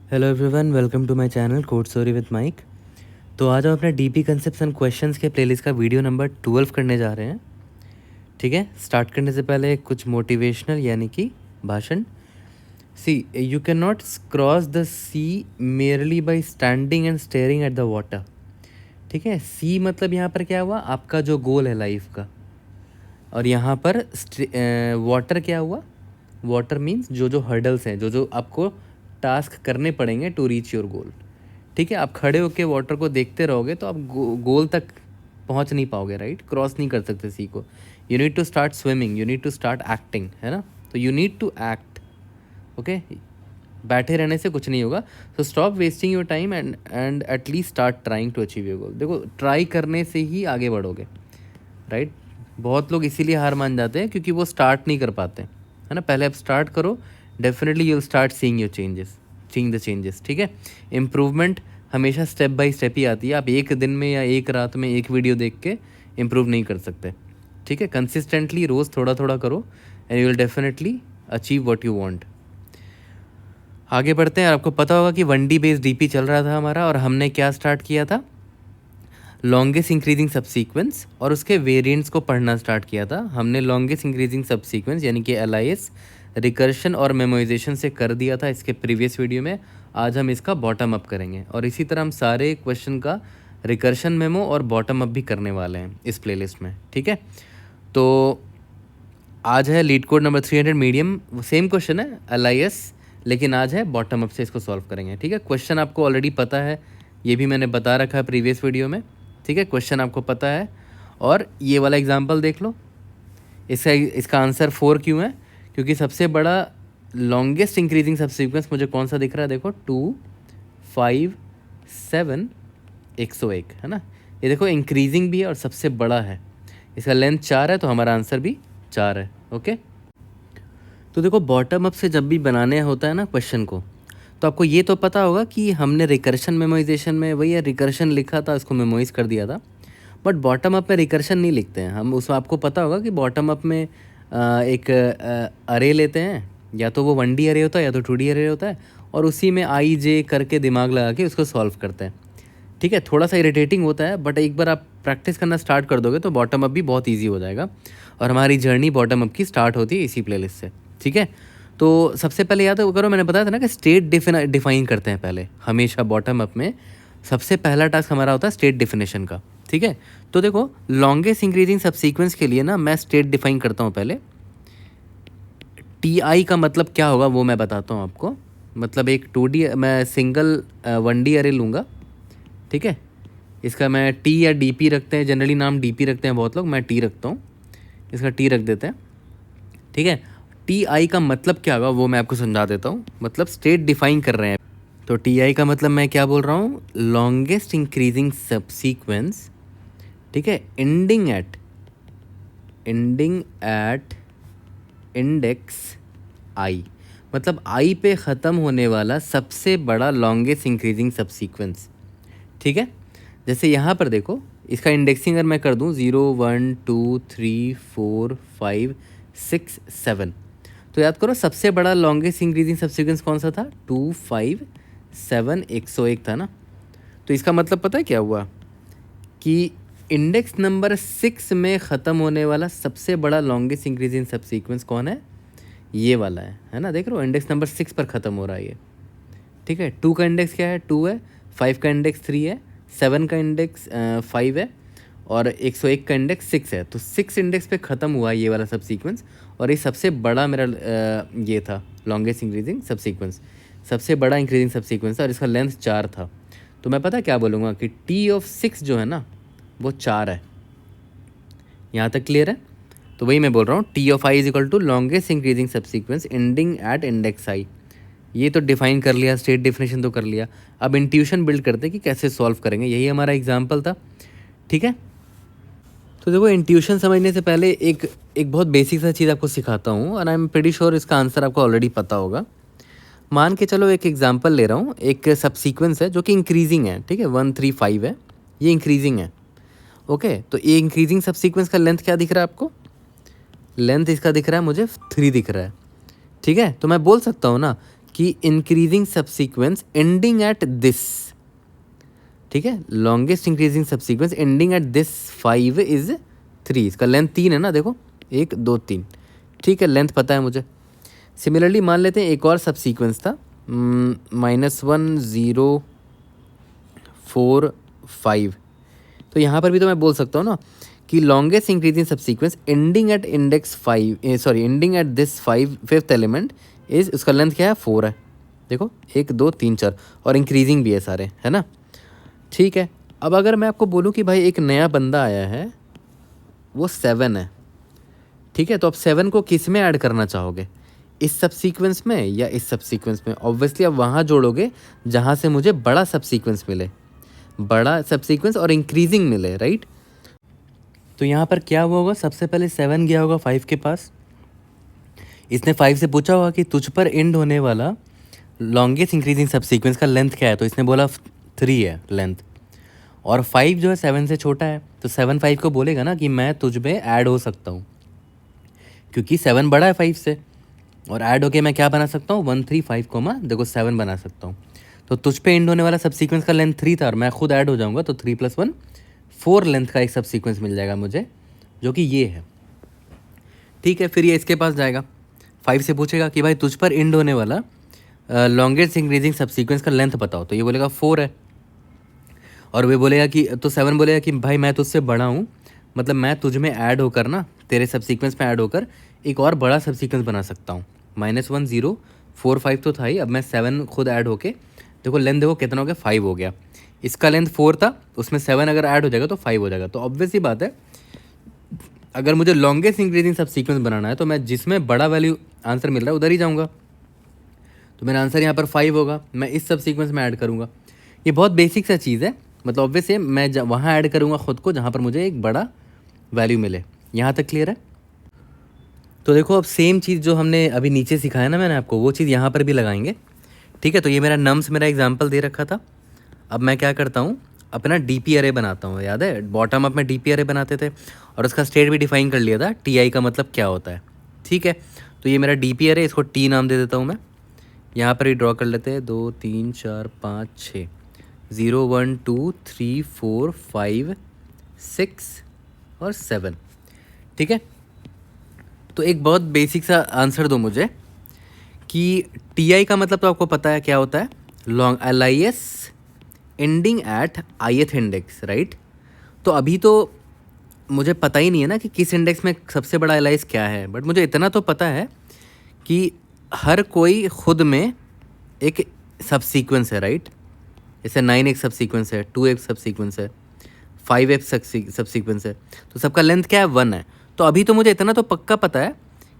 Hello everyone, welcome to my channel code story with Mike. तो आज हम अपने डीपी कंसेप्ट्स एंड क्वेश्चंस के प्लेलिस्ट का वीडियो नंबर 12 करने जा रहे हैं। ठीक है, स्टार्ट करने से पहले कुछ मोटिवेशनल यानी कि भाषण। See, you can not cross the sea merely by standing and staring at the water. ठीक है, सी मतलब यहाँ पर क्या हुआ, आपका जो गोल है लाइफ का, और यहाँ पर वाटर क्या हुआ, वाटर मीन्स जो जो हर्डल्स हैं, जो जो आपको टास्क करने पड़ेंगे टू रीच योर गोल। ठीक है, आप खड़े होकर वाटर को देखते रहोगे तो आप गोल तक पहुंच नहीं पाओगे, राइट, क्रॉस नहीं कर सकते सी को। You need to start swimming, you need to start acting, है ना। तो you need to act. Okay, बैठे रहने से कुछ नहीं होगा। So stop wasting your time and at least start trying to achieve your goal. देखो, ट्राई करने से ही आगे बढ़ोगे, राइट। बहुत लोग इसीलिए हार मान जाते हैं क्योंकि वो स्टार्ट नहीं कर पाते, है ना। पहले आप स्टार्ट करो, definitely you will start seeing your changes, seeing the changes. ठीक है, इम्प्रूवमेंट हमेशा स्टेप बाय स्टेप ही आती है। आप एक दिन में या एक रात में एक वीडियो देख के इम्प्रूव नहीं कर सकते। ठीक है, कंसिस्टेंटली रोज़ थोड़ा थोड़ा करो and you will definitely achieve what you want. आगे बढ़ते हैं। आपको पता होगा कि 1D बेस्ड डीपी चल रहा था हमारा, और हमने क्या स्टार्ट किया था, लॉन्गेस्ट इंक्रीजिंग सबसीक्वेंस, और उसके वेरिएंट्स को पढ़ना स्टार्ट किया था हमने। लॉन्गेस्ट इंक्रीजिंग सबसीक्वेंस यानी कि LIS, रिकर्शन और मेमोराइजेशन से कर दिया था इसके प्रीवियस वीडियो में। आज हम इसका बॉटम अप करेंगे, और इसी तरह हम सारे क्वेश्चन का रिकर्शन मेमो और बॉटम अप भी करने वाले हैं इस प्लेलिस्ट में। ठीक है, तो आज है leet code number 300 medium. Same question है LIS, लेकिन आज है बॉटम अप से इसको सॉल्व करेंगे। ठीक है, क्वेश्चन आपको ऑलरेडी पता है, ये भी मैंने बता रखा है प्रीवियस वीडियो में। ठीक है, क्वेश्चन आपको पता है। और ये वाला एग्जांपल देख लो, इसका आंसर 4 क्यों है, क्योंकि सबसे बड़ा लॉन्गेस्ट इंक्रीजिंग सबसीक्वेंस मुझे कौन सा दिख रहा है, देखो 2 5 7 101, है ना। ये देखो इंक्रीजिंग भी है और सबसे बड़ा है, इसका लेंथ 4 है, तो हमारा आंसर भी 4 है। ओके, तो देखो बॉटम अप से जब भी बनाने होता है ना क्वेश्चन को, तो आपको ये तो पता होगा कि हमने रिकर्शन मेमोराइजेशन में वही रिकर्शन लिखा था, उसको मेमोराइज कर दिया था। बट बॉटम अप में रिकर्शन नहीं लिखते हैं हम। उसमें आपको पता होगा कि बॉटम अप में एक अरे लेते हैं, या तो वो 1D अरे होता है या तो 2D अरे होता है, और उसी में IJ करके दिमाग लगा के उसको सॉल्व करते हैं। ठीक है, थोड़ा सा इरिटेटिंग होता है, बट एक बार आप प्रैक्टिस करना स्टार्ट कर दोगे तो बॉटम अप भी बहुत ईजी हो जाएगा, और हमारी जर्नी बॉटम अप की स्टार्ट होती है इसी प्लेलिस्ट से। ठीक है, तो सबसे पहले याद करो, मैंने बताया था ना कि स्टेट डिफाइन करते हैं पहले हमेशा बॉटम अप में। सबसे पहला टास्क हमारा होता है स्टेट डिफिनेशन का। ठीक है, तो देखो लॉन्गेस्ट इंक्रीजिंग सबसीक्वेंस के लिए ना मैं स्टेट डिफाइन करता हूँ पहले। TI का मतलब क्या होगा वो मैं बताता हूँ आपको। मतलब एक 2D मैं सिंगल 1D अरे लूँगा। ठीक है, इसका मैं T या DP रखते हैं, जनरली नाम DP रखते हैं बहुत लोग, मैं T रखता हूँ, इसका T रख देते हैं। ठीक है, TI का मतलब क्या होगा वो मैं आपको समझा देता हूँ। मतलब स्टेट डिफाइन कर रहे हैं, तो TI का मतलब मैं क्या बोल रहा हूँ, लॉन्गेस्ट इंक्रीजिंग सबसीक्वेंस। ठीक है, एंडिंग एट इंडेक्स I, मतलब I पे ख़त्म होने वाला सबसे बड़ा लॉन्गेस्ट इंक्रीजिंग सबसीक्वेंस। ठीक है, जैसे यहाँ पर देखो, इसका इंडेक्सिंग अगर मैं कर दूँ 0 1 2 3 4 5 6 7, तो याद करो सबसे बड़ा लॉन्गेस्ट इंक्रीजिंग सबसीक्वेंस कौन सा था, 2 5 7 101 था ना। तो इसका मतलब पता है क्या हुआ, कि इंडेक्स नंबर 6 में ख़त्म होने वाला सबसे बड़ा लॉन्गेस्ट इंक्रीजिंग सबसीक्वेंस कौन है, ये वाला है ना। देख रहे हो, इंडेक्स नंबर 6 पर ख़त्म हो रहा है ये। ठीक है, 2 का इंडेक्स क्या है, 2 है, 5 का इंडेक्स 3 है, 7 का इंडेक्स 5 है, और 101 का इंडेक्स 6 है। तो 6 इंडेक्स पे ख़त्म हुआ ये वाला सब सीक्वेंस, और ये सबसे बड़ा मेरा ये था लॉन्गेस्ट इंक्रीजिंग सब सीक्वेंस, सबसे बड़ा इंक्रीजिंग सब सीक्वेंस था, और इसका लेंथ 4 था। तो मैं पता क्या बोलूँगा कि T(6) जो है ना वो 4 है। यहाँ तक क्लियर है। तो वही मैं बोल रहा हूँ, T(i) is equal to longest increasing सब sequence ending at index I। ये तो डिफाइन कर लिया, स्टेट डिफिनेशन तो कर लिया। अब इंट्यूशन बिल्ड करते हैं कि कैसे सॉल्व करेंगे, यही हमारा एग्जाम्पल था। ठीक है, तो देखो इंट्यूशन समझने से पहले एक बहुत बेसिक सा चीज़ आपको सिखाता हूँ, और आई एम प्रीटी श्योर इसका आंसर आपको ऑलरेडी पता होगा। मान के चलो एक एग्जांपल ले रहा हूँ, एक सब सीक्वेंस है जो कि इंक्रीजिंग है। ठीक है, 1 3 5 है, ये इंक्रीजिंग है। ओके, तो ये इंक्रीजिंग सब सीक्वेंस का लेंथ क्या दिख रहा है आपको, लेंथ इसका दिख रहा है मुझे 3 दिख रहा है। ठीक है, तो मैं बोल सकता हूँ ना कि increasing subsequence ending at this, ठीक है, longest increasing subsequence ending at this 5 is 3। इसका लेंथ 3 है ना, देखो 1 2 3, ठीक है, लेंथ पता है मुझे। सिमिलरली मान लेते हैं एक और सबसीक्वेंस था -1 0 4 5। तो यहाँ पर भी तो मैं बोल सकता हूँ ना कि longest increasing subsequence ending at index 5, sorry ending at this 5th element is, उसका लेंथ क्या है 4 है। देखो 1 2 3 4 और इंक्रीजिंग भी है सारे, है ना, ठीक है। अब अगर मैं आपको बोलूँ कि भाई एक नया बंदा आया है वो 7 है, ठीक है, तो अब 7 को किस में ऐड करना चाहोगे, इस सबसीक्वेंस में या इस सबसीक्वेंस में? ऑब्वियसली अब वहाँ जोड़ोगे जहाँ से मुझे बड़ा सबसीक्वेंस मिले, बड़ा सबसीक्वेंस और इंक्रीजिंग मिले, राइट। तो यहाँ पर क्या हुआ होगा, सबसे पहले 7 गया होगा 5 के पास, इसने 5 से पूछा होगा कि तुझ पर एंड होने वाला लॉन्गेस्ट इंक्रीजिंग सबसीक्वेंस का लेंथ क्या है, तो इसने बोला 3 है लेंथ, और 5 जो है 7 से छोटा है, तो 7 5 को बोलेगा ना कि मैं तुझ में ऐड हो सकता हूँ, क्योंकि 7 बड़ा है 5 से, और ऐड होके मैं क्या बना सकता हूँ 1 3 5 देखो 7 बना सकता हूँ। तो तुझ पे एंड होने वाला सबसीक्वेंस का लेंथ 3 था और मैं खुद ऐड हो जाऊँगा, तो 3 + 1 4 लेंथ का एक सबसीक्वेंस मिल जाएगा मुझे, जो कि ये है, ठीक है। फिर ये इसके पास जाएगा, 5 से पूछेगा कि भाई तुझ पर एंड होने वाला लॉन्गेस्ट इंक्रीजिंग सबसीक्वेंस का लेंथ बताओ, तो ये बोलेगा 4 है, और वे बोलेगा कि, तो 7 बोलेगा कि भाई मैं तुझसे बड़ा हूँ, मतलब मैं तुझ में ऐड होकर ना, तेरे सबसीक्वेंस में ऐड होकर एक और बड़ा सबसीक्वेंस बना सकता हूँ। -1 0 4 5 तो था ही, अब मैं 7 खुद ऐड होके, देखो लेंथ देखो कितना हो गया 5 हो गया, इसका लेंथ 4 था, उसमें 7 अगर ऐड हो जाएगा तो 5 हो जाएगा। तो ऑब्वियस ही बात है, अगर मुझे लॉन्गेस्ट इंक्रीजिंग सबसीक्वेंस बनाना है तो मैं जिसमें बड़ा वैल्यू आंसर मिल रहा है उधर ही जाऊँगा, तो मेरा आंसर यहाँ पर 5 होगा, मैं इस सबसीक्वेंस में ऐड करूँगा। ये बहुत बेसिक सा चीज़ है, मतलब ऑब्वियस है मैं वहाँ ऐड करूँगा ख़ुद को जहाँ पर मुझे एक बड़ा वैल्यू मिले। यहाँ तक क्लियर है? तो देखो अब सेम चीज़ जो हमने अभी नीचे सिखाया ना मैंने आपको, वो चीज़ यहाँ पर भी लगाएंगे, ठीक है। तो ये मेरा नम्स मेरा एग्जाम्पल दे रखा था। अब मैं क्या करता हूँ, अपना डीपी अरे बनाता हूँ, याद है बॉटम अप में डीपी अरे बनाते थे और उसका स्टेट भी डिफाइन कर लिया था, टी का मतलब क्या होता है, ठीक है। तो ये मेरा डीपी अरे, इसको टी नाम दे देता हूँ मैं, यहाँ पर ही ड्रॉ कर लेते हैं, 2 3 4 5 6 0 1 2 3 4 5 6 और 7, ठीक है। तो एक बहुत बेसिक सा आंसर दो मुझे कि टी का मतलब तो आपको पता है क्या होता है, long LIS ending at ith index, right. तो अभी तो मुझे पता ही नहीं है ना कि किस इंडेक्स में सबसे बड़ा LIS क्या है, बट मुझे इतना तो पता है कि हर कोई खुद में एक सबसीक्वेंस है, राइट। जैसे 9 एक सबसीक्वेंस है, 2 एक सबसीक्वेंस है, 5 एक सबसीक्वेंस है, तो सबका लेंथ क्या है 1 है। तो अभी तो मुझे इतना तो पक्का पता है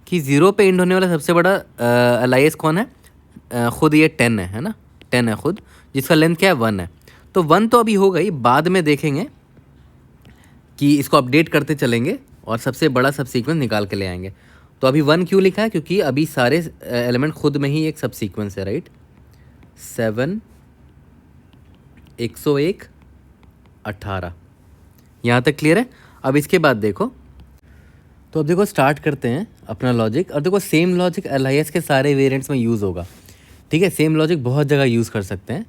कि 0 पे एंड होने वाला सबसे बड़ा LIS कौन है, खुद ये 10 है ना, 10 है खुद, जिसका लेंथ क्या है 1 है। तो 1 तो अभी हो गई, बाद में देखेंगे कि इसको अपडेट करते चलेंगे और सबसे बड़ा सबसीक्वेंस निकाल के ले आएंगे। तो अभी 1 क्यों लिखा है, क्योंकि अभी सारे एलिमेंट खुद में ही एक सबसीक्वेंस है, राइट। 7 101 18, यहाँ तक क्लियर है। अब इसके बाद देखो, तो अब देखो स्टार्ट करते हैं अपना लॉजिक, और देखो सेम लॉजिक LIS के सारे वेरिएंट्स में यूज़ होगा, ठीक है। सेम लॉजिक बहुत जगह यूज़ कर सकते हैं।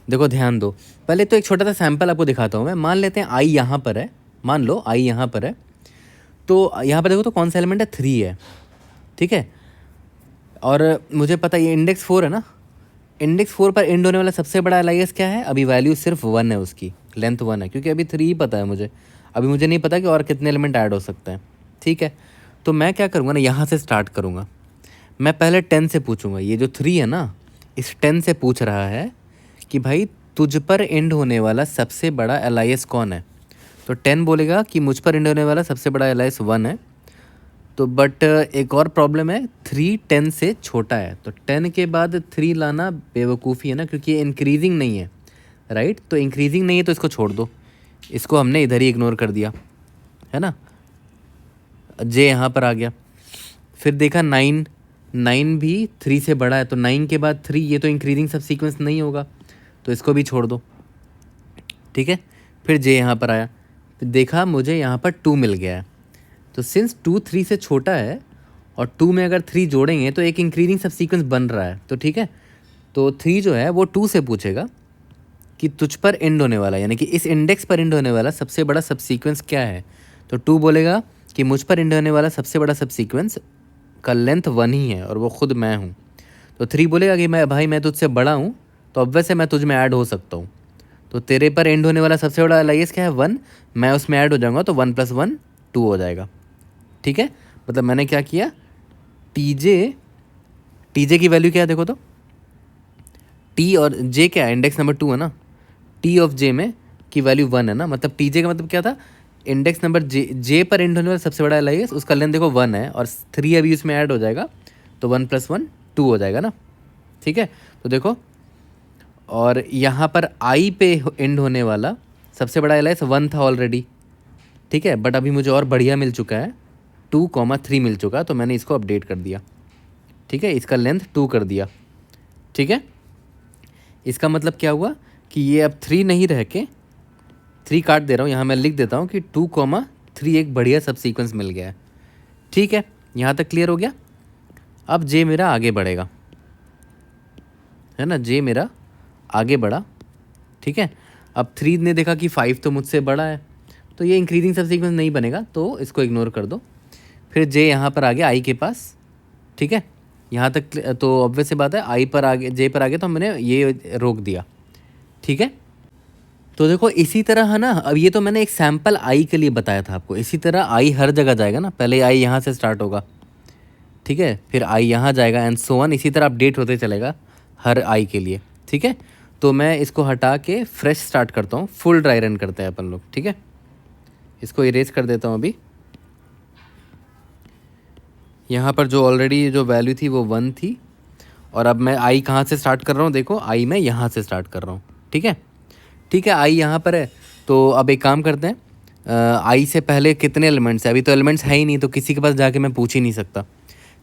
देखो ध्यान दो, पहले तो एक छोटा सा सैंपल आपको दिखाता हूँ मैं। मान लेते हैं आई यहाँ पर है, मान लो आई यहाँ पर है, तो यहाँ पर देखो तो कौन सा एलिमेंट है 3 है, ठीक है। और मुझे पता ये इंडेक्स 4 है ना, इंडेक्स 4 पर एंड होने वाला सबसे बड़ा LIS क्या है, अभी वैल्यू सिर्फ 1 है, उसकी लेंथ 1 है, क्योंकि अभी 3 ही पता है मुझे, अभी मुझे नहीं पता कि और कितने एलिमेंट ऐड हो सकते हैं, ठीक है। तो मैं क्या करूँगा ना, यहाँ से स्टार्ट करूँगा, मैं पहले 10 से पूछूंगा। ये जो 3 है ना, इस 10 से पूछ रहा है कि भाई तुझ पर एंड होने वाला सबसे बड़ा LIS कौन है, तो 10 बोलेगा कि मुझ पर एंड होने वाला सबसे बड़ा LIS 1 है। तो बट एक और प्रॉब्लम है, 3 10 से छोटा है, तो 10 के बाद 3 लाना बेवकूफ़ी है ना, क्योंकि ये इंक्रीजिंग नहीं है, राइट। तो इंक्रीजिंग नहीं है तो इसको छोड़ दो, इसको हमने इधर ही इग्नोर कर दिया, है ना। जे यहाँ पर आ गया, फिर देखा 9 भी 3 से बड़ा है, तो 9 के बाद 3, ये तो इंक्रीजिंग सबसीक्वेंस नहीं होगा, तो इसको भी छोड़ दो, ठीक है। फिर जे यहाँ पर आया, फिर देखा मुझे यहाँ पर 2 मिल गया है, तो सिंस 2 3 से छोटा है और 2 में अगर 3 जोड़ेंगे तो एक इंक्रीजिंग सबसीक्वेंस बन रहा है, तो ठीक है। तो 3 जो है वो 2 से पूछेगा कि तुझ पर एंड होने वाला, यानी कि इस इंडेक्स पर एंड होने वाला सबसे बड़ा सबसीक्वेंस क्या है। तो 2 बोलेगा कि मुझ पर एंड होने वाला सबसे बड़ा सबसीक्वेंस का लेंथ 1 ही है और वो खुद मैं हूँ। तो 3 बोलेगा कि मैं तुझसे बड़ा हूँ, तो अब वैसे मैं तुझ में ऐड हो सकता हूँ। तो तेरे पर एंड होने वाला सबसे बड़ा एलाइस क्या है, 1, मैं उसमें ऐड हो जाऊँगा, तो 1 + 1 2 हो जाएगा। ठीक है, मतलब मैंने क्या किया, टीजे की वैल्यू क्या है देखो, तो टी और जे क्या है, इंडेक्स नंबर 2 है ना, टी ऑफ जे में की वैल्यू 1 है ना, मतलब टीजे का मतलब क्या था, इंडेक्स नंबर जे पर एंड होने वाला सबसे बड़ा एलाइस, उसका लेंथ देखो 1 है और 3 अभी उसमें ऐड हो जाएगा, तो 1 + 1 2 हो जाएगा ना। ठीक है, तो देखो, और यहाँ पर आई पे एंड होने वाला सबसे बड़ा एलाइस 1 था ऑलरेडी। ठीक है, बट अभी मुझे और बढ़िया मिल चुका है, 2,3 मिल चुका, तो मैंने इसको अपडेट कर दिया। ठीक है, इसका लेंथ 2 कर दिया। ठीक है, इसका मतलब क्या हुआ कि ये अब 3 नहीं रह के, 3 काट दे रहा हूँ, यहाँ मैं लिख देता हूँ कि 2,3 एक बढ़िया सब सीक्वेंस मिल गया है। ठीक है, यहाँ तक क्लियर हो गया। अब जे मेरा आगे बढ़ेगा, है ना, जे मेरा आगे बढ़ा। ठीक है, अब 3 ने देखा कि 5 तो मुझसे बड़ा है, तो ये इंक्रीजिंग सब सीक्वेंस नहीं बनेगा, तो इसको इग्नोर कर दो। फिर जे यहाँ पर आ गया आई के पास। ठीक है, यहाँ तक तो ऑब्वियस सी बात है, आई पर आगे, जे पर आगे, तो मैंने ये रोक दिया। ठीक है, तो देखो इसी तरह है ना, अब ये तो मैंने एक सैम्पल आई के लिए बताया था आपको, इसी तरह आई हर जगह जाएगा ना, पहले आई यहाँ से स्टार्ट होगा, ठीक है, फिर आई यहाँ जाएगा एंड सो ऑन, इसी तरह अपडेट होते चलेगा हर आई के लिए। ठीक है, तो मैं इसको हटा के फ्रेश स्टार्ट करता हूँ, फुल ड्राई रन करते हैं अपन लोग। ठीक है, इसको इरेज कर देता हूँ अभी। यहाँ पर जो ऑलरेडी जो वैल्यू थी वो 1 थी, और अब मैं आई कहाँ से स्टार्ट कर रहा हूँ, देखो आई मैं यहाँ से स्टार्ट कर रहा हूँ। ठीक है, ठीक है, आई यहाँ पर है, तो अब एक काम करते हैं, आई से पहले कितने एलिमेंट्स हैं, अभी तो एलिमेंट्स है ही नहीं, तो किसी के पास जाके मैं पूछ ही नहीं सकता।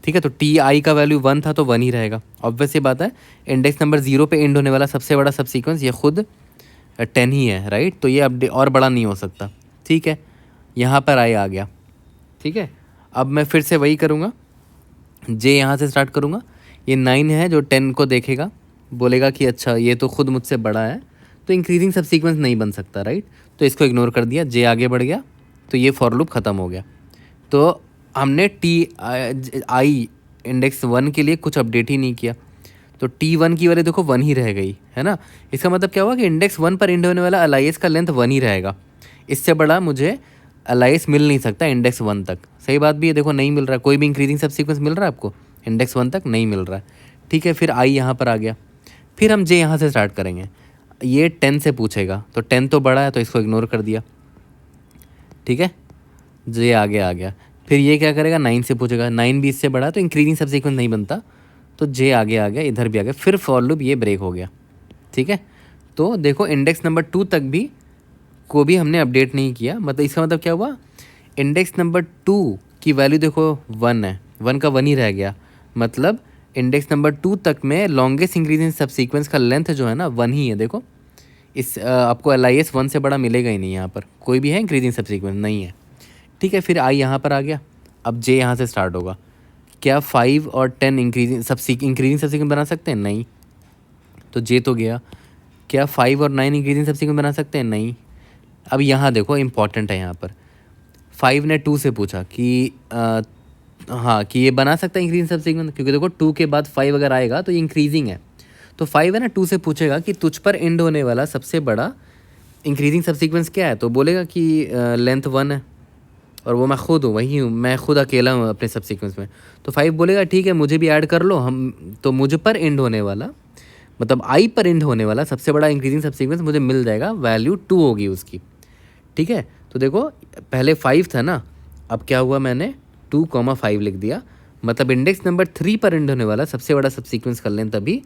ठीक है, तो टी आई का वैल्यू 1 था, तो 1 ही रहेगा, ऑब्वियस ये बात है। इंडेक्स नंबर 0 पे एंड होने वाला सबसे बड़ा सब सीक्वेंस ये खुद 10 ही है, राइट, तो ये अपडेट और बड़ा नहीं हो सकता। ठीक है, यहाँ पर आई आ गया। ठीक है, अब मैं फिर से वही करूँगा, जे यहाँ से स्टार्ट करूँगा, ये 9 है जो 10 को देखेगा, बोलेगा कि अच्छा ये तो खुद मुझसे बड़ा है, तो इंक्रीजिंग सब सीक्वेंस नहीं बन सकता, राइट, तो इसको इग्नोर कर दिया, जे आगे बढ़ गया, तो ये फॉर लूप ख़त्म हो गया। तो हमने आई इंडेक्स 1 के लिए कुछ अपडेट ही नहीं किया, तो T1 की वैल्यू देखो 1 ही रह गई, है ना। इसका मतलब क्या हुआ कि इंडेक्स 1 पर एंड होने वाला अलाइस का लेंथ 1 ही रहेगा, इससे बड़ा मुझे अलाइस मिल नहीं सकता इंडेक्स 1 तक। सही बात भी है, देखो नहीं मिल रहा, कोई भी इंक्रीजिंग सब सीक्वेंस मिल रहा है आपको, इंडेक्स 1 तक नहीं मिल रहा है। ठीक है, फिर आई यहाँ पर आ गया, फिर हम जे यहाँ से स्टार्ट करेंगे, ये 10 से पूछेगा, तो 10 तो बड़ा है, तो इसको इग्नोर कर दिया। ठीक है, जे आगे आ गया, फिर ये क्या करेगा, 9 से पूछेगा, 9 भी इससे बड़ा, तो इंक्रीजिंग सब सीक्वेंस नहीं बनता, तो जे आगे आ गया, इधर भी आ गया, फिर फॉर लूप ये ब्रेक हो गया। ठीक है, तो देखो इंडेक्स नंबर 2 तक भी को भी हमने अपडेट नहीं किया, मतलब इसका मतलब क्या हुआ, इंडेक्स नंबर 2 की वैल्यू देखो 1 है, 1 का 1 ही रह गया, मतलब इंडेक्स नंबर 2 तक में लॉन्गेस्ट इंक्रीजिंग सब सीक्वेंस का लेंथ जो है ना 1 ही है। देखो इस आपको LIS 1 से बड़ा मिलेगा ही नहीं, यहाँ पर कोई भी है इंक्रीजिंग सब सीक्वेंस नहीं है। ठीक है, फिर आई यहाँ पर आ गया, अब जे यहाँ से स्टार्ट होगा, क्या 5 और 10 इंक्रीजिंग सब सीक्वेंस बना सकते हैं, नहीं, तो जे तो गया। क्या 5 और 9 इंक्रीजिंग सब सीक्वेंस बना सकते हैं, नहीं। अब यहाँ देखो इंपॉर्टेंट है, यहाँ पर 5 ने 2 से पूछा कि हाँ कि ये बना सकता है इंक्रीजिंग सब सीक्वेंस, क्योंकि देखो 2 के बाद 5 अगर आएगा तो ये इंक्रीजिंग है, तो 5 है ना, 2 से पूछेगा कि तुझ पर एंड होने वाला सबसे बड़ा इंक्रीजिंग सब सीक्वेंस क्या है, तो बोलेगा कि लेंथ 1 है, और वो मैं खुद हूँ, वही हूँ, मैं खुद अकेला हूँ अपने सब सीक्वेंस में। तो 5 बोलेगा ठीक है मुझे भी ऐड कर लो, हम तो मुझ पर एंड होने वाला, मतलब आई पर एंड होने वाला सबसे बड़ा इंक्रीजिंग सब सीक्वेंस मुझे मिल जाएगा, वैल्यू 2 होगी उसकी। ठीक है, तो देखो पहले 5 था ना, अब क्या हुआ, मैंने 2,5 लिख दिया, मतलब इंडेक्स नंबर 3 पर एंड होने वाला सबसे बड़ा सब सीक्वेंस कर लें तभी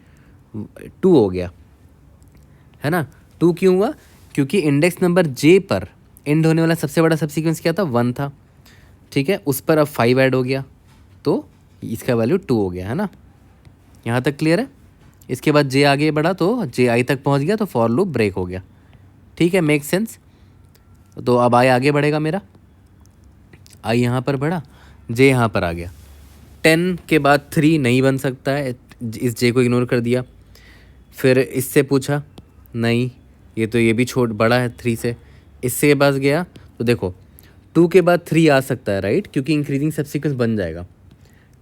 2 हो गया, है ना। 2 क्यों हुआ, क्योंकि इंडेक्स नंबर जे पर एंड होने वाला सबसे बड़ा सब सीक्वेंस क्या था, 1 था। ठीक है, उस पर अब 5 ऐड हो गया, तो इसका वैल्यू 2 हो गया, है ना। यहाँ तक क्लियर है। इसके बाद जे आगे बढ़ा, तो जे आई तक पहुँच गया, तो फॉर लूप ब्रेक हो गया। ठीक है, मेक सेंस। तो अब आई आगे बढ़ेगा मेरा, आई यहाँ पर बढ़ा, जे यहाँ पर आ गया, 10 के बाद 3 नहीं बन सकता है, इस जे को इग्नोर कर दिया। फिर इससे पूछा, नहीं ये भी छोट बड़ा है 3 से। इससे के पास गया तो देखो 2 के बाद 3 आ सकता है, राइट, क्योंकि इंक्रीजिंग सबसीक्वेंस बन जाएगा।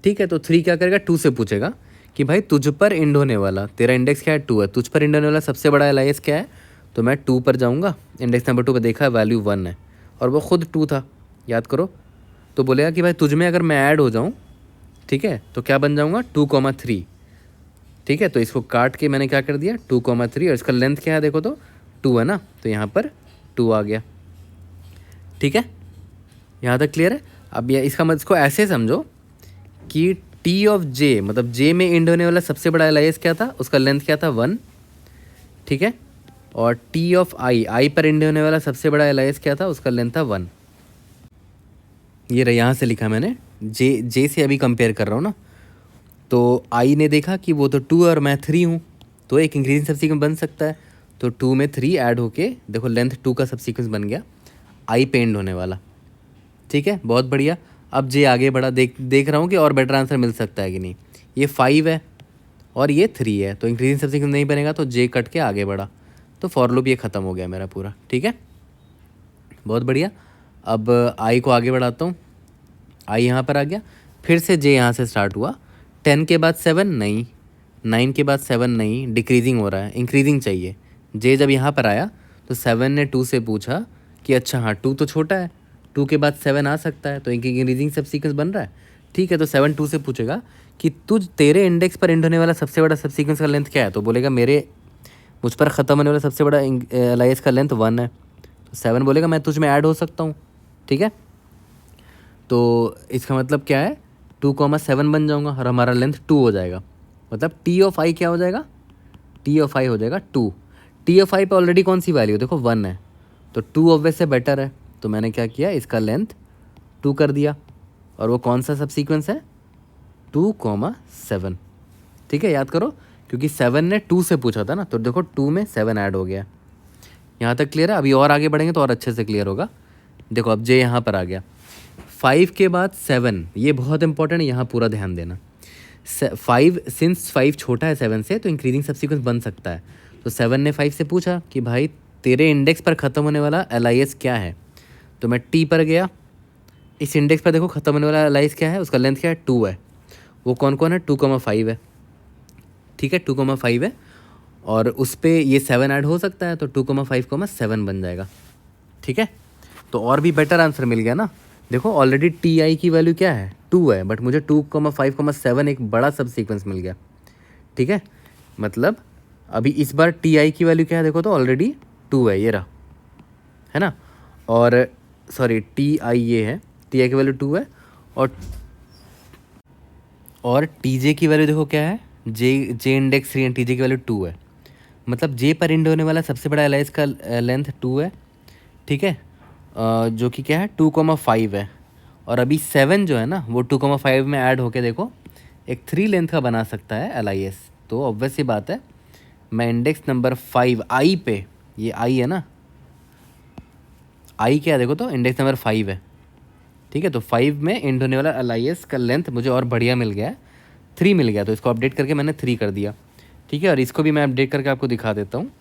ठीक है, तो 3 क्या करेगा, 2 से पूछेगा कि भाई तुझ पर इंड होने वाला, तेरा इंडेक्स क्या है 2 है, तुझ पर इंड होने वाला सबसे बड़ा LIS क्या है, तो मैं 2 पर जाऊँगा, इंडेक्स नंबर 2 पर देखा है वैल्यू 1 है और वो खुद 2 था, याद करो। तो बोलेगा कि भाई तुझ में अगर मैं ऐड हो जाऊँ, ठीक है, तो क्या बन जाऊँगा 2,3। ठीक है, तो इसको काट के मैंने क्या कर दिया 2,3 और इसका लेंथ क्या है देखो तो 2 है ना, तो यहाँ पर 2 आ गया। ठीक है, यहाँ तक क्लियर है। अब ये इसका मतलब इसको ऐसे समझो कि टी ऑफ जे मतलब जे में एंड होने वाला सबसे बड़ा LIS क्या था, उसका लेंथ क्या था 1। ठीक है, और टी ऑफ आई पर एंड होने वाला सबसे बड़ा LIS क्या था, उसका लेंथ था 1। ये रहा, यहाँ से लिखा मैंने, जे से अभी कंपेयर कर रहा हूँ ना। तो आई ने देखा कि वो तो 2 और मैं 3 हूँ, तो एक इंक्रीजिंग सबसीक्वेंस बन सकता है। तो 2 में 3 ऐड होके देखो लेंथ 2 का सबसीक्वेंस बन गया, आई पे एंड होने वाला। ठीक है, बहुत बढ़िया। अब जे आगे बढ़ा, देख रहा हूँ कि और बेटर आंसर मिल सकता है कि नहीं। ये 5 है और ये 3 है, तो इंक्रीजिंग सबसीक्वेंस नहीं बनेगा, तो जे कट के आगे बढ़ा, तो फॉर लूप ये ख़त्म हो गया मेरा पूरा। ठीक है, बहुत बढ़िया। अब आई को आगे बढ़ाता हूँ, आई यहाँ पर आ गया, फिर से जे यहाँ से स्टार्ट हुआ, 10 के बाद 7 नहीं, 9 के बाद 7 नहीं, डिक्रीजिंग हो रहा है, इंक्रीजिंग चाहिए। जे जब यहाँ पर आया तो 7 ने 2 से पूछा कि अच्छा हाँ 2 तो छोटा है, 2 के बाद 7 आ सकता है, तो एक इंक्रीजिंग सबसीक्वेंस बन रहा है। ठीक है, तो 7 2 से पूछेगा कि तेरे इंडेक्स पर एंड होने वाला सबसे बड़ा सबसीक्वेंस का लेंथ क्या है, तो बोलेगा मुझ पर ख़त्म होने वाला सबसे बड़ा LIS का लेंथ 1 है, तो 7 बोलेगा मैं तुझ में ऐड हो सकता हूँ। ठीक है, तो इसका मतलब क्या है 2,7 बन जाऊँगा और हमारा लेंथ 2 हो जाएगा। मतलब टी ऑफ आई क्या हो जाएगा, टी ऑफ आई हो जाएगा 2। टी ऑफ आई पे ऑलरेडी कौन सी वैल्यू देखो 1 है, तो 2 ऑब्वियस से बेटर है, तो मैंने क्या किया इसका लेंथ 2 कर दिया। और वो कौन सा सब सीक्वेंस है 2,7। ठीक है, याद करो क्योंकि 7 ने 2 से पूछा था ना, तो देखो 2 में 7 ऐड हो गया। यहाँ तक क्लियर है। अभी और आगे बढ़ेंगे तो और अच्छे से क्लियर होगा। देखो अब जे यहाँ पर आ गया, 5 के बाद 7, ये बहुत इंपॉर्टेंट है, यहाँ पूरा ध्यान देना। 5 सिंस 5 छोटा है 7 से, तो इंक्रीजिंग सबसीक्वेंस बन सकता है। तो 7 ने 5 से पूछा कि भाई तेरे इंडेक्स पर ख़त्म होने वाला LIS क्या है, तो मैं टी पर गया, इस इंडेक्स पर देखो ख़त्म होने वाला LIS क्या है, उसका लेंथ क्या है 2 है, वो कौन कौन है 2,5 है। ठीक है, 2,5 है और उस पर ये 7 ऐड हो सकता है, तो 2,5,7 बन जाएगा। ठीक है, तो और भी बेटर आंसर मिल गया ना। देखो ऑलरेडी टी आई की वैल्यू क्या है 2 है, बट मुझे 2,5,7 एक बड़ा सब सीक्वेंस मिल गया। ठीक है, मतलब अभी इस बार टी आई की वैल्यू क्या है देखो तो ऑलरेडी 2 है, ये रहा, है ना। और सॉरी टी आई ये है, टी आई की वैल्यू 2 है और टी जे की वैल्यू देखो क्या है, जे इंडेक्स 3 है, टी जे की वैल्यू 2 है। मतलब जे पर इंड होने वाला सबसे बड़ा LIS का लेंथ 2 है। ठीक है, जो कि क्या है 2,5 है, और अभी 7 जो है ना वो 2,5 में ऐड होके देखो एक 3 लेंथ का बना सकता है LIS। तो ऑब्वियस सी बात है मैं इंडेक्स नंबर 5 आई पे, ये आई है ना, आई क्या है देखो तो इंडेक्स नंबर 5 है। ठीक है, तो 5 में एंड होने वाला LIS का लेंथ मुझे और बढ़िया मिल गया है, 3 मिल गया, तो इसको अपडेट करके मैंने 3 कर दिया। ठीक है, और इसको भी मैं अपडेट करके आपको दिखा देता हूँ।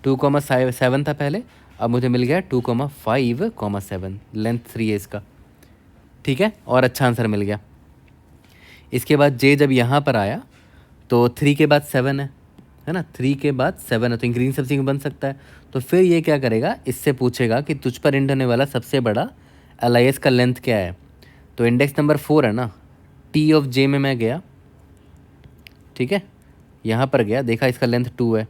2,7 था पहले, अब मुझे मिल गया 2,5,7, लेंथ 3 है इसका। ठीक है, और अच्छा आंसर मिल गया। इसके बाद जे जब यहाँ पर आया तो 3 के बाद 7 है ना, 3 के बाद 7 है, तो इंक्रीजिंग सबसीक्वेंस बन सकता है। तो फिर ये क्या करेगा, इससे पूछेगा कि तुझ पर एंड होने वाला सबसे बड़ा LIS का लेंथ क्या है, तो इंडेक्स नंबर 4 है ना, टी ऑफ जे में मैं गया। ठीक है, यहाँ पर गया, देखा इसका लेंथ 2 है,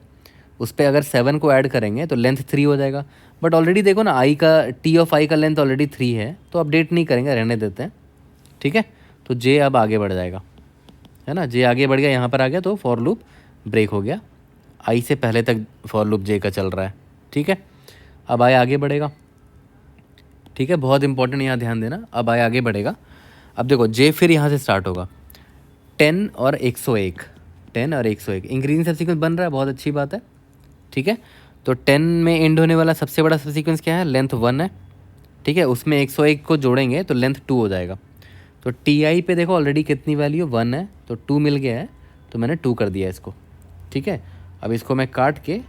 उस पर अगर 7 को ऐड करेंगे तो लेंथ 3 हो जाएगा। बट ऑलरेडी देखो ना आई का टी ऑफ आई का लेंथ ऑलरेडी 3 है, तो अपडेट नहीं करेंगे, रहने देते हैं। ठीक है, तो जे अब आगे बढ़ जाएगा, है ना, जे आगे बढ़ गया, यहाँ पर आ गया, तो फॉर लूप ब्रेक हो गया। आई से पहले तक फॉर लूप जे का चल रहा है। ठीक है, अब आई आगे बढ़ेगा। ठीक है, बहुत इंपॉर्टेंट यहाँ ध्यान देना, अब आई आगे बढ़ेगा। अब देखो जे फिर यहाँ से स्टार्ट होगा, 10 और 101, 10 और 101 इंक्रीजिंग सबसीक्वेंस बन रहा है, बहुत अच्छी बात है। ठीक है, तो 10 में एंड होने वाला सबसे बड़ा सबसीक्वेंस क्या है, लेंथ 1 है। ठीक है, उसमें 101 को जोड़ेंगे तो लेंथ 2 हो जाएगा। तो टी आई पे देखो ऑलरेडी कितनी वैल्यू 1 है, तो 2 मिल गया है, तो मैंने 2 कर दिया इसको। ठीक है, अब इसको मैं काट के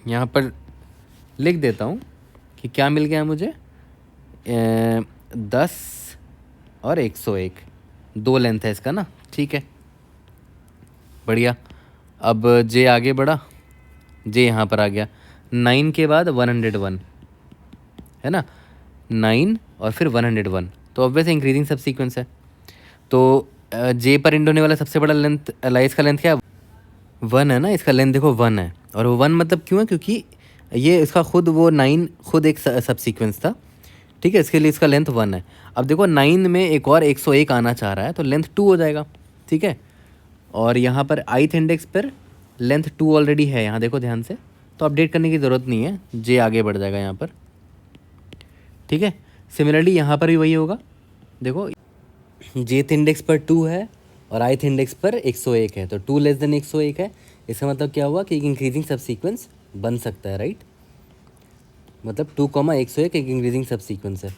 यहाँ पर लिख देता हूँ कि क्या मिल गया मुझे, 10 और 101, 2 लेंथ है इसका ना, ठीक है, बढ़िया। अब जे आगे बढ़ा, जे यहाँ पर आ गया, 9 के बाद 101 है ना, 9 और फिर 101, तो ऑब्वियस इंक्रीजिंग सब सीक्वेंस है। तो जे पर एंड होने वाला सबसे बड़ा लेंथ एलाइस का लेंथ क्या है, 1 है ना, इसका लेंथ देखो 1 है। और वो 1 मतलब क्यों है, क्योंकि ये इसका खुद वो 9 खुद एक सब सीक्वेंस था, ठीक है, इसके लिए इसका लेंथ 1 है। अब देखो 9 में एक और 101 आना चाह रहा है तो लेंथ 2 हो जाएगा, ठीक है। और यहाँ पर ith इंडेक्स पर लेंथ 2 ऑलरेडी है, यहाँ देखो ध्यान से, तो अपडेट करने की ज़रूरत नहीं है, जे आगे बढ़ जाएगा यहाँ पर, ठीक है। सिमिलरली यहाँ पर भी वही होगा, देखो जेथ इंडेक्स पर 2 है और ith इंडेक्स पर 101 है, तो 2 लेस देन 101 है, इसका मतलब क्या हुआ कि एक इंक्रीजिंग सब सीक्वेंस बन सकता है, राइट। मतलब 2,101 एक इंक्रीजिंग सब सीक्वेंस है,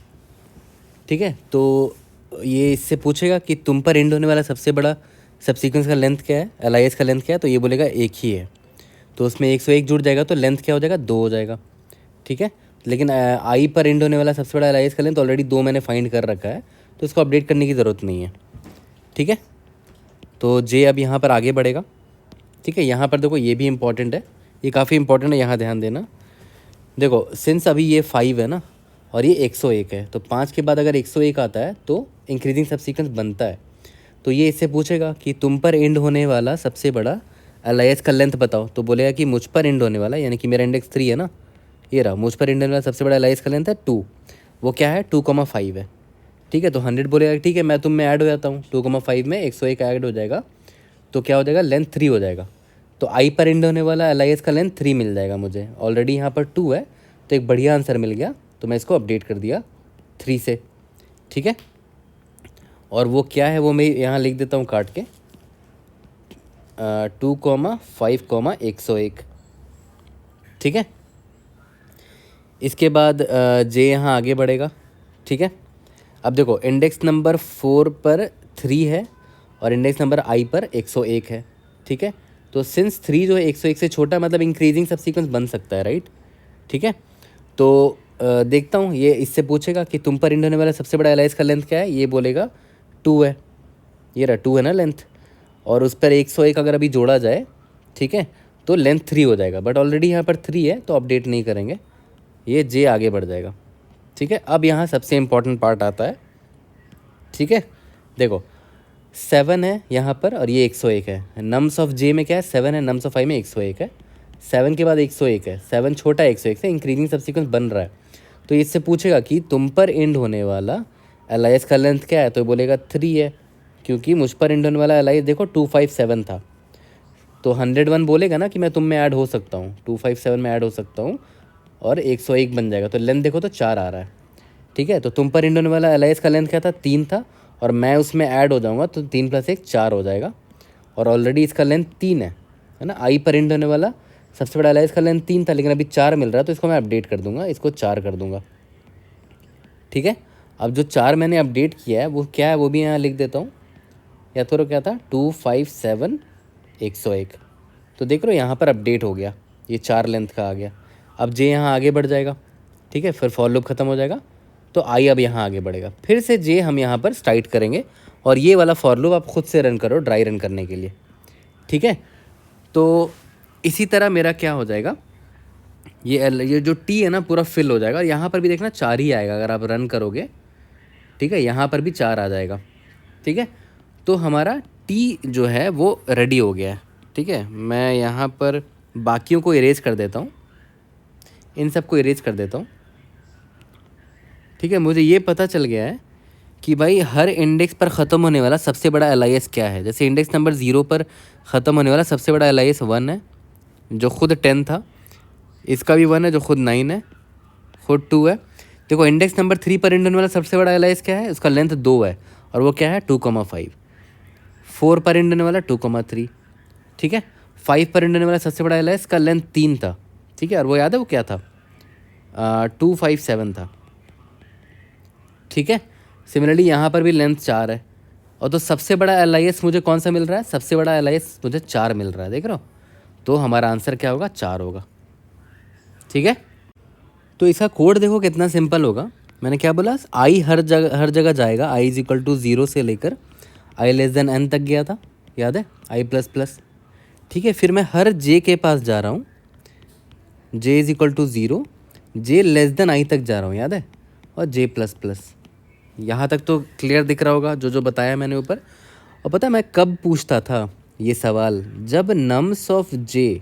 ठीक है। तो ये इससे पूछेगा कि तुम पर एंड होने वाला सबसे बड़ा सब सीक्वेंस का लेंथ क्या है, एलाइस का लेंथ क्या है, तो ये बोलेगा एक ही है, तो उसमें 101 जुड़ जाएगा तो लेंथ क्या हो जाएगा, 2 हो जाएगा, ठीक है। लेकिन आई पर एंड होने वाला सबसे बड़ा एलाइस का लेंथ ऑलरेडी 2 मैंने फाइंड कर रखा है, तो इसको अपडेट करने की ज़रूरत नहीं है, ठीक है। तो जे अब यहाँ पर आगे बढ़ेगा, ठीक है। यहाँ पर देखो ये भी इंपॉर्टेंट है, ये काफ़ी इंपॉर्टेंट है, यहाँ ध्यान देना। देखो सिंस अभी ये 5 है ना और ये 101 है, तो 5 के बाद अगर 101 आता है तो इंक्रीजिंग सब सीक्वेंस बनता है। तो ये इससे पूछेगा कि तुम पर एंड होने वाला सबसे बड़ा एलाइस का लेंथ बताओ, तो बोलेगा कि मुझ पर एंड होने वाला, यानी कि मेरा इंडेक्स 3 है ना, ये रहा, मुझ पर एंड होने वाला सबसे बड़ा एलाइस का लेंथ है 2, वो क्या है 2,5 है, ठीक है। तो 100 बोलेगा ठीक है मैं तुम में ऐड हो जाता हूँ, 2,5 में 101 ऐड हो जाएगा, तो क्या हो जाएगा, लेंथ 3 हो जाएगा। तो आई पर एंड होने वाला एलाइस का लेंथ 3 मिल जाएगा मुझे, ऑलरेडी यहाँ पर 2 है, तो एक बढ़िया आंसर मिल गया, तो मैं इसको अपडेट कर दिया 3 से, ठीक है। और वो क्या है वो मैं यहाँ लिख देता हूँ काट के, 2,5,101, ठीक है। इसके बाद जे यहाँ आगे बढ़ेगा, ठीक है। अब देखो इंडेक्स नंबर 4 पर 3 है और इंडेक्स नंबर आई पर 101 है, ठीक है। तो सिंस 3 जो है 101 से छोटा, मतलब इंक्रीजिंग सब सीक्वेंस बन सकता है, राइट, ठीक है। तो देखता हूँ, ये इससे पूछेगा कि तुम पर एंड होने वाला सबसे बड़ा एलाइस का लेंथ क्या है, ये बोलेगा 2 है, ये रहा 2 है ना लेंथ, और उस पर 101 अगर अभी जोड़ा जाए, ठीक है, तो लेंथ 3 हो जाएगा, बट ऑलरेडी यहाँ पर 3 है तो अपडेट नहीं करेंगे, ये जे आगे बढ़ जाएगा, ठीक है। अब यहाँ सबसे इम्पॉर्टेंट पार्ट आता है, ठीक है। देखो 7 है यहाँ पर और ये 101 है, नम्स ऑफ जे में क्या है 7 है, नम्स ऑफ आई में 101 है, 7 के बाद 101 है, 7 छोटा है 101 से, इंक्रीजिंग सब सीक्वेंस बन रहा है। तो इससे पूछेगा कि तुम पर एंड होने वाला एलाइस का लेंथ क्या है, तो बोलेगा 3 है, क्योंकि मुझ पर एंड होने वाला एलाइस देखो 257 था, तो 101 बोलेगा ना कि मैं तुम में ऐड हो सकता हूँ, 257 में ऐड हो सकता हूँ और 101 बन जाएगा, तो लेंथ देखो तो 4 आ रहा है, ठीक है। तो तुम पर एंड होने वाला एलाइस का लेंथ क्या था, 3 था, और मैं उसमें ऐड हो जाऊँगा तो 3 + 1 4 हो जाएगा, और ऑलरेडी इसका लेंथ 3 है ना। आई पर एंड होने वाला सबसे बड़ा एलाइस का लेंथ 3 था, लेकिन अभी 4 मिल रहा है, तो इसको मैं अपडेट कर दूंगा, इसको 4 कर दूंगा, ठीक है। अब जो 4 मैंने अपडेट किया है वो क्या है, वो भी यहाँ लिख देता हूँ, या तो क्या था 257 101, तो देख रहे हो यहाँ पर अपडेट हो गया, ये 4 लेंथ का आ गया। अब जे यहाँ आगे बढ़ जाएगा, ठीक है, फिर फॉर लूप ख़त्म हो जाएगा, तो आई अब यहाँ आगे बढ़ेगा, फिर से जे हम यहाँ पर स्टार्ट करेंगे, और ये वाला फॉर लूप आप खुद से रन करो ड्राई रन करने के लिए, ठीक है। तो इसी तरह मेरा क्या हो जाएगा, ये जो टी है ना पूरा फिल हो जाएगा, यहाँ पर भी देखना 4 ही आएगा अगर आप रन करोगे, ठीक है, यहाँ पर भी 4 आ जाएगा, ठीक है। तो हमारा टी जो है वो रेडी हो गया है, ठीक है। मैं यहाँ पर बाकियों को इरेज कर देता हूँ, इन सब को इरेज कर देता हूँ, ठीक है। मुझे ये पता चल गया है कि भाई हर इंडेक्स पर ख़त्म होने वाला सबसे बड़ा एलाइस क्या है। जैसे इंडेक्स नंबर 0 पर ख़त्म होने वाला सबसे बड़ा एलाइस 1 है, जो खुद 10 था, इसका भी 1 है जो खुद 9 है, खुद 2 है। देखो इंडेक्स नंबर 3 पर एंड होने वाला सबसे बड़ा एलाइस क्या है, उसका लेंथ 2 है, और वो क्या है 2,5। 4 पर एंड होने वाला 2,3, ठीक है। 5 पर एंड होने वाला सबसे बड़ा एलाइस का लेंथ 3 था, ठीक है, और वो याद है वो क्या था, 257 था, ठीक है। सिमिलरली यहाँ पर भी लेंथ 4 है, और तो सबसे बड़ा एलाइस मुझे कौन सा मिल रहा है, सबसे बड़ा एलाइस मुझे 4 मिल रहा है, देख रहे हो, तो हमारा आंसर क्या होगा, 4 होगा। ठीक है, तो इसका कोड देखो कितना सिंपल होगा। मैंने क्या बोला, आई हर जगह जाएगा। आई इज इक्वल टू 0 से लेकर आई लेस देन एन तक गया था, याद है, आई प्लस प्लस। ठीक है, फिर मैं हर जे के पास जा रहा हूँ, J is equal to 0, J less than I तक जा रहा हूँ, याद है, और जे प्लस प्लस। यहाँ तक तो क्लियर दिख रहा होगा जो जो बताया मैंने ऊपर। और पता है मैं कब पूछता था ये सवाल, जब नम्स ऑफ जे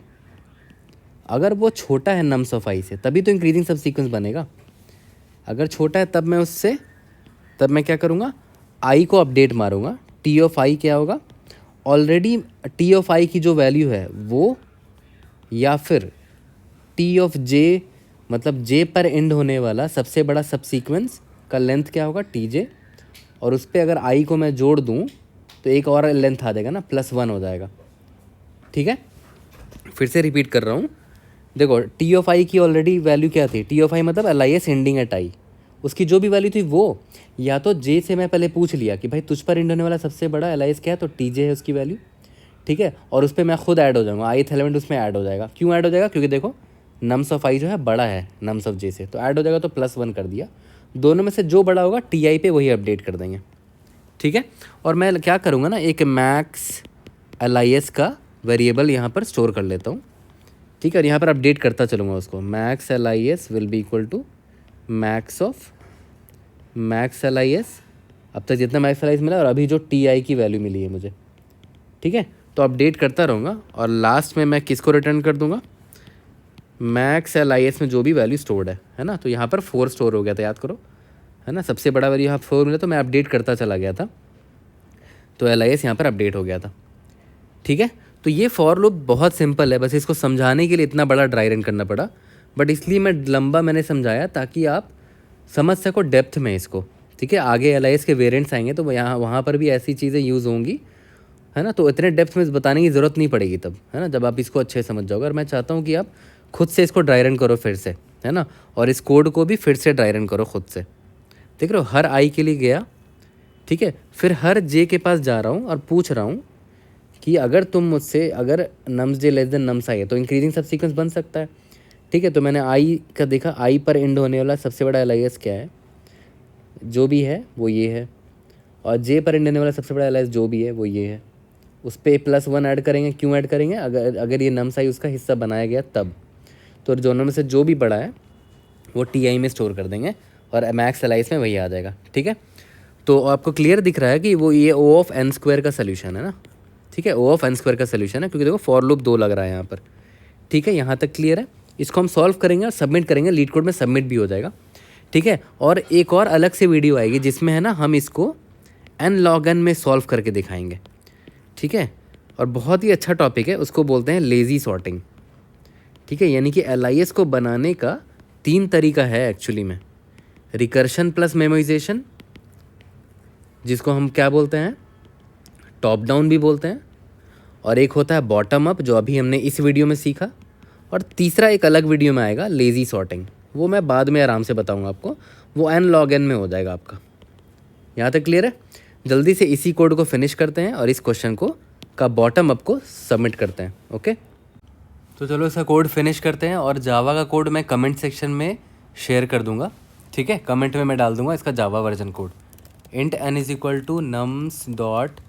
अगर वो छोटा है नम्स ऑफ आई से, तभी तो इंक्रीजिंग सब सीक्वेंस बनेगा। अगर छोटा है तब मैं क्या करूँगा, आई को अपडेट मारूंगा। टी ऑफ आई क्या होगा, ऑलरेडी टी ऑफ आई की जो वैल्यू है वो, या फिर टी ऑफ जे मतलब जे पर एंड होने वाला सबसे बड़ा सब सीक्वेंस का लेंथ क्या होगा, टी जे, और उस पर अगर आई को मैं जोड़ दूँ तो एक और लेंथ आ जाएगा ना, +1 हो जाएगा। ठीक है, फिर से रिपीट कर रहा हूँ, देखो टी ऑफ आई की ऑलरेडी वैल्यू क्या थी, टी ऑफ आई मतलब L I S ending at I, उसकी जो भी वैल्यू थी वो, या तो जे से मैं पहले पूछ लिया कि भाई तुझ पर एंड होने वाला सबसे बड़ा एल आई एस क्या है, तो टी जे है उसकी वैल्यू। ठीक है, और उस पर मैं खुद ऐड हो जाऊँगा, आई एलिमेंट उसमें ऐड हो जाएगा। क्यों ऐड हो जाएगा, क्योंकि देखो नम्स ऑफ आई जो है बड़ा है नम्स ऑफ जे से, तो ऐड हो जाएगा, तो +1 कर दिया। दोनों में से जो बड़ा होगा टी आई पे वही अपडेट कर देंगे। ठीक है, और मैं क्या करूँगा ना, एक मैक्स एल आई एस का वेरिएबल यहाँ पर स्टोर कर लेता हूँ। ठीक है, और यहाँ पर अपडेट करता चलूँगा उसको, max L I S will be equal to max of max L I S, अब तक जितना मैक्स एल आई एस मिला और अभी जो टी आई की वैल्यू मिली है मुझे। ठीक है, तो अपडेट करता रहूँगा और लास्ट में मैं किसको रिटर्न कर दूँगा, मैक्स एल आई एस में जो भी वैल्यू स्टोर्ड है ना। तो यहाँ पर 4 स्टोर हो गया था, याद करो, है ना, सबसे बड़ा वैल्यू यहाँ 4 मिला, तो मैं अपडेट करता चला गया था, तो एल आई एस यहाँ पर अपडेट हो गया था। ठीक है, तो ये फॉर लूप बहुत सिंपल है, बस इसको समझाने के लिए इतना बड़ा ड्राई रन करना पड़ा, बट इसलिए मैंने समझाया ताकि आप समझ सको डेप्थ में इसको। ठीक है, आगे एल आई एस के वेरिएंट्स आएंगे तो वहाँ पर भी ऐसी चीज़ें यूज़ होंगी, है ना, तो इतने डेप्थ में बताने की ज़रूरत नहीं पड़ेगी तब, है ना, जब आप इसको अच्छे से समझ जाओगे। और मैं चाहता हूँ कि आप खुद से इसको ड्राई रन करो फिर से, है ना, और इस कोड को भी फिर से ड्राई रन करो खुद से। देख रहे हो, हर आई के लिए गया, ठीक है, फिर हर जे के पास जा रहा हूँ और पूछ रहा हूँ कि अगर तुम मुझसे, अगर नम्स जे लेस देन नम्स आई है तो इंक्रीजिंग सब सीक्वेंस बन सकता है। ठीक है, तो मैंने आई का देखा, आई पर एंड होने वाला सबसे बड़ा एल आई एस क्या है, जो भी है वो ये है, और जे पर एंड होने वाला सबसे बड़ा एल आई एस जो भी है वो ये है। उस पर +1 ऐड करेंगे, क्यों ऐड करेंगे, अगर ये नम्स आई उसका हिस्सा बनाया गया तब, तो दोनों में से जो भी बड़ा है वो टी आई में स्टोर कर देंगे और मैक्स एल आई एस में वही आ जाएगा। ठीक है, तो आपको क्लियर दिख रहा है कि वो ये ओ ऑफ एन स्क्वायर का सोल्यूशन है ना। ठीक है, ओ ऑफ एन स्क्वायर का सोल्यूशन है, क्योंकि देखो फॉर लूप 2 लग रहा है यहाँ पर। ठीक है, यहाँ तक क्लियर है। इसको हम सॉल्व करेंगे और सबमिट करेंगे, लीड कोड में सबमिट भी हो जाएगा। ठीक है, और एक और अलग से वीडियो आएगी जिसमें है ना हम इसको एन लॉग एन में सॉल्व करके दिखाएंगे। ठीक है, और बहुत ही अच्छा टॉपिक है, उसको बोलते हैं लेज़ी सॉर्टिंग। ठीक है, यानी कि एल आई एस को बनाने का 3 तरीका है एक्चुअली में, रिकर्शन प्लस मेमोराइजेशन, जिसको हम क्या बोलते हैं, टॉप डाउन भी बोलते हैं, और एक होता है बॉटम अप जो अभी हमने इस वीडियो में सीखा, और तीसरा एक अलग वीडियो में आएगा लेज़ी सॉर्टिंग, वो मैं बाद में आराम से बताऊंगा आपको, वो एन लॉग एन में हो जाएगा आपका। यहाँ तक क्लियर है। जल्दी से इसी कोड को फिनिश करते हैं और इस क्वेश्चन को का बॉटम अप को सबमिट करते हैं। ओके, तो चलो इसका कोड फिनिश करते हैं, और जावा का कोड मैं कमेंट सेक्शन में शेयर कर दूंगा। ठीक है, कमेंट में मैं डाल दूंगा इसका Java version code, int n is equal to nums dot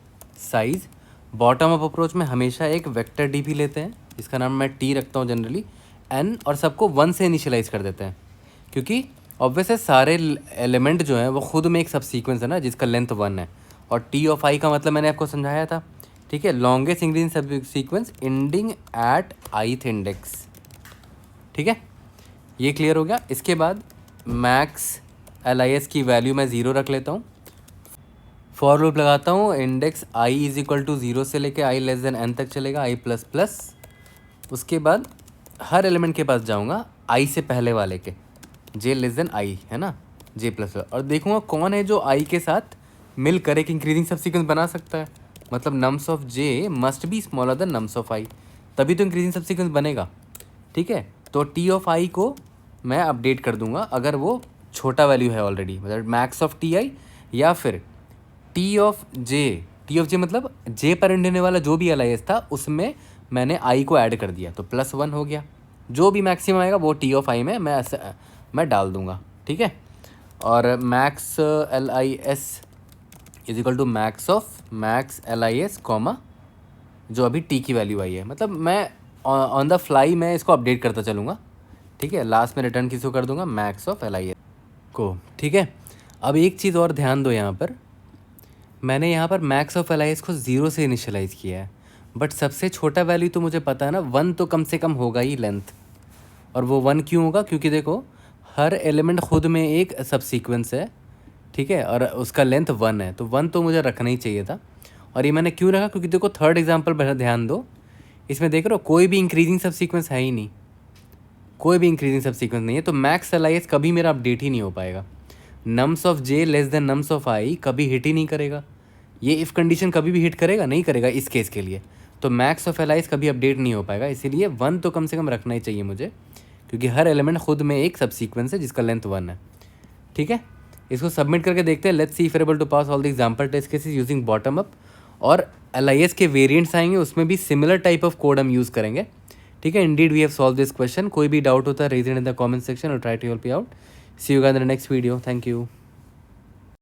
size. Bottom up approach में हमेशा एक वेक्टर डीपी लेते हैं, जिसका नाम मैं टी रखता हूँ जनरली, n, और सबको 1 से इनिशियलाइज़ कर देते हैं, क्योंकि ऑब्वियस है सारे एलिमेंट जो हैं वो खुद में एक सब सीक्वेंस है ना जिसका लेंथ 1 है, और टी ऑफ आई का मतलब मैंने आपको समझाया था। ठीक है, लॉन्गेस्ट इंक्रीजिंग सब sequence ending at ith index. ठीक है, ये क्लियर हो गया। इसके बाद मैक्स एल आई एस की वैल्यू मैं 0 रख लेता हूँ, फॉर लूप लगाता हूँ, index I is equal to 0 से लेके आई लेस देन एन तक चलेगा, आई प्लस प्लस। उसके बाद हर एलिमेंट के पास जाऊँगा आई से पहले वाले के, जे लेस देन आई है ना, जे प्लस, और देखूँगा कौन है जो आई के साथ मिलकर एक इंक्रीजिंग सब सीक्वेंस बना सकता है। मतलब nums of J must be smaller than nums of I, तभी तो इंक्रीजिंग सब सीक्वेंस बनेगा। ठीक है, तो टी ऑफ आई को मैं अपडेट कर दूंगा अगर वो छोटा वैल्यू है ऑलरेडी, मतलब मैक्स ऑफ टी आई, या फिर टी ऑफ जे मतलब जे पर एंड होने वाला जो भी एल आई एस था उसमें मैंने आई को ऐड कर दिया तो +1 हो गया। जो भी मैक्सिमम आएगा वो टी ऑफ आई में मैं डाल दूंगा, ठीक है। और max L I S is equal to max L I S comma जो अभी टी की वैल्यू आई है, मतलब मैं ऑन द फ्लाई मैं इसको अपडेट करता चलूँगा, ठीक है। लास्ट में रिटर्न किसको कर दूंगा, max of L I S को, ठीक है। अब एक चीज़ और ध्यान दो, यहाँ पर मैंने यहाँ पर max of L I S को 0 से इनिशियलाइज़ किया है, बट सबसे छोटा वैल्यू तो मुझे पता है ना, 1 तो कम से कम होगा ही लेंथ। और वो 1 क्यों होगा, क्योंकि देखो हर एलिमेंट खुद में एक सब सीक्वेंस है, ठीक है, और उसका लेंथ 1 है, तो 1 तो मुझे रखना ही चाहिए था। और ये मैंने क्यों रखा, क्योंकि देखो थर्ड एग्जाम्पल पर ध्यान दो, इसमें देख रहे हो कोई भी इंक्रीजिंग सब सीक्वेंस है ही नहीं, कोई भी इंक्रीजिंग सब सीक्वेंस नहीं है, तो मैक्स एल आई एस कभी मेरा अपडेट ही नहीं हो पाएगा। Nums of J less than nums of I कभी हिट ही नहीं करेगा, ये इफ़ कंडीशन कभी भी हिट करेगा नहीं करेगा इस केस के लिए, तो max of L I S कभी अपडेट नहीं हो पाएगा। इसीलिए 1 तो कम से कम रखना ही चाहिए मुझे, क्योंकि हर एलिमेंट खुद में एक सब सीक्वेंस है जिसका लेंथ 1 है, ठीक है। इसको सबमिट करके देखते हैं, let's see if able to pass all the example test cases using bottom up. और एल आई एस के वेरिएंट्स आएंगे, उसमें भी सिमिलर टाइप ऑफ कोड हम यूज़ करेंगे, ठीक है। Indeed we have solve this question. कोई भी डाउट होता है raise it in the comment section और try to help you out. See you guys in the next video. Thank you.